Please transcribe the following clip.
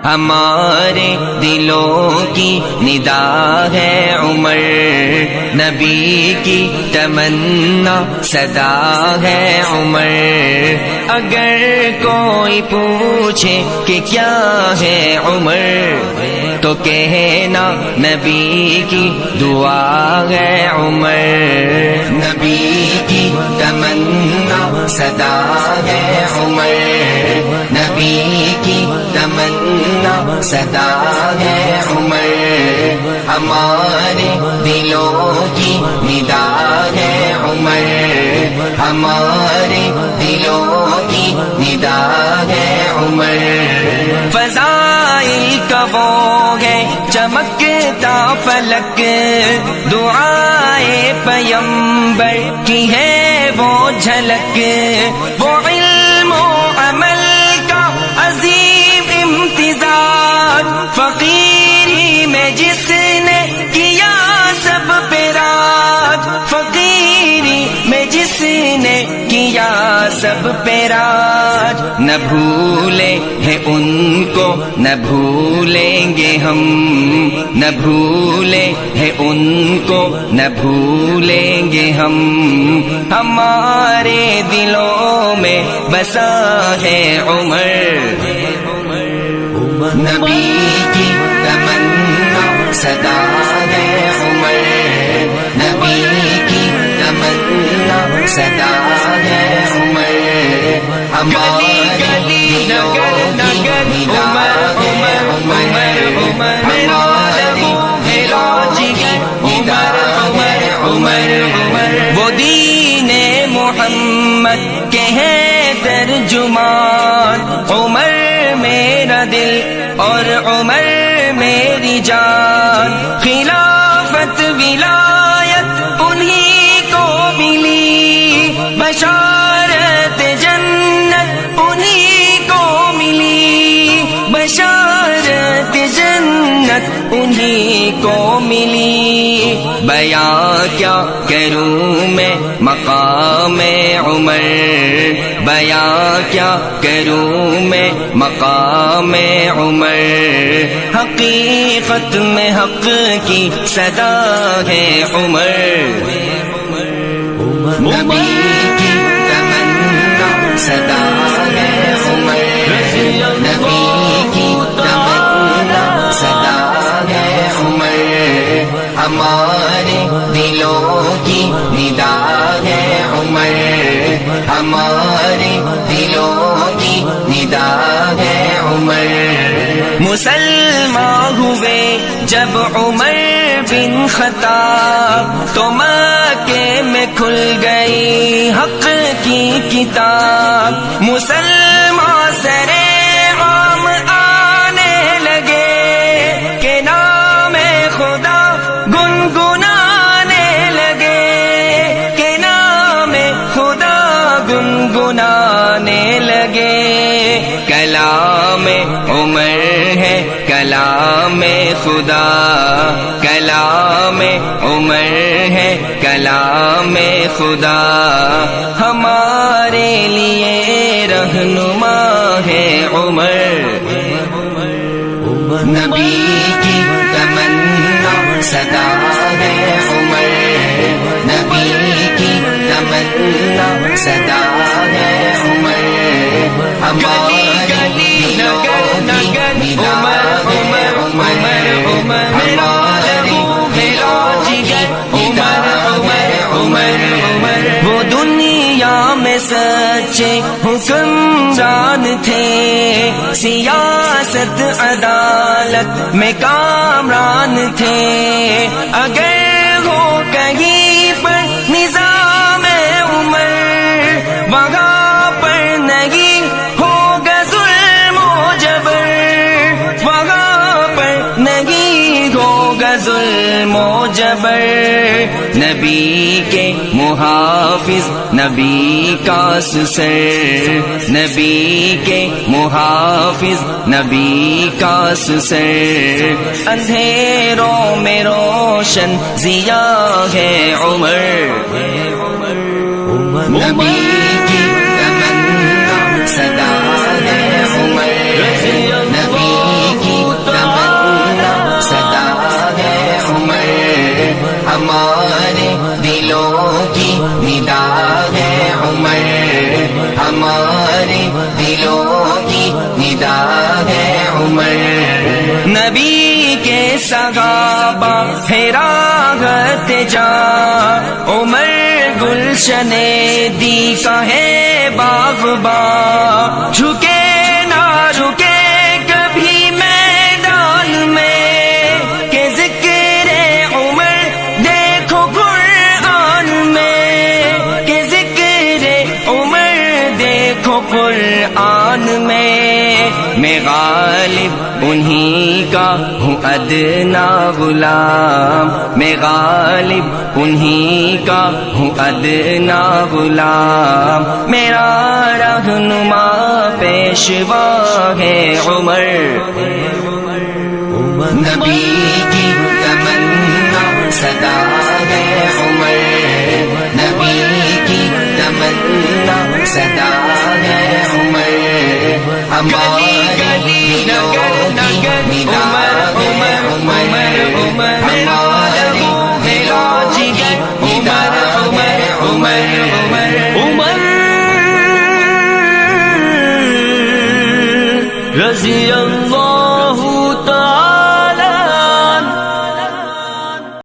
ہمارے دلوں کی ندا ہے عمر، نبی کی تمنا صدا ہے عمر۔ اگر کوئی پوچھے کہ کیا ہے عمر تو کہنا نبی کی دعا ہے عمر، نبی کی تمنا صدا ہے عمر، نبی کی تمنا صدا ہے عمر۔ ہمارے دلوں کی ندا ہے عمر، ہمارے دلوں کی ندا ہے عمر۔ فضائل کا وہ ہے چمکتا فلک، دعائے پیمبر کی ہے وہ جھلک، وہ علم و عمل کا عظیم امتزاج، فقیری میں جس نے کیا سب پہ راج، فقیری میں جس نے کیا سب پہ راج۔ نہ بھولے ہیں ان کو نہ بھولیں گے ہم، نہ بھولے ہیں ان کو نہ بھولیں گے ہم، ہمارے دلوں میں بسا ہے عمر، نبی کی تمنا صدا ہے عمر، نبی کی تمنا صدا ہے عمر۔ ہمارے دلوں کی ندا ہے عمر، وہ دین محمد کے ہیں ترجمان، عمر میرا دل اور عمر میری جان، خلافت ولایت انہی کو ملی، بشارت جنت انہی کو ملی، بشارت جنت انہی کو ملی۔ بیان کیا کروں میں مقام عمر، بیان کیا کروں میں مقام عمر، حقیقت میں حق کی صدا ہے عمر، نبی کی تمنا صدا ہے عمر، نبی کی تمنا صدا ہے عمر۔ ہمارے دلوں کی ندا ہے عمر، ہمارے دلوں کی ندا ہے عمر۔ مسلمان ہوئے جب عمر بن خطاب تو مکے میں کھل گئی حق کی کتاب، مسلمان سرے عام آنے لگے کہ نام خدا گنگنانے لگے، کہ نام خدا گنگنانے لگے۔ کلام عمر ہے کلام خدا، کلام عمر ہے کلام خدا، ہمارے لیے رہنما ہے عمر، نبی کی تمنا صدا ہے عمر، نبی کی تمنا صدا ہے عمر۔ ہمارے دلوں کی ندا ہے عمر، ہمارے دلوں کی ندا ہے عمر۔ وہ دنیا میں سچے حکمران تھے، سیاست عدالت میں کامران تھے، اگر ہو کہیں پر نظام عمر وہاں پر نہیں ہوگا ظلم و جبر، وہاں پر نہیں ہوگا ظلم و جبر۔ نبی کے محافظ نبی کا سسر، نبی کے محافظ نبی کا سسر، اندھیروں میں روشن ضیا ہے عمر، نبی کی تمنا صدا ہے عمر، نبی ہمارے دلوں کی ندا ہے عمر. نبی کے صحابہ فراغت جا عمر گلشن دی کا ہے باغباں. جھکے نہ رکے کبھی میدان میں کہ ذکر عمر دیکھو قرآن میں کہ ذکر عمر دیکھو قرآن میں. میں غالب انہی کا ہوں ادنا غلام. میں غالب انہی کا ہوں ادنا غلام. میرا رہنما پیشوا ہے عمر. نبی کی تمنا صدا ہے عمر. نبی کی تمنا صدا ہے عمر. ہمارے دلوں کی ندا ہے عمر. ہمارے دلوں کی ندا ہے عمر. عمر رضی اللہ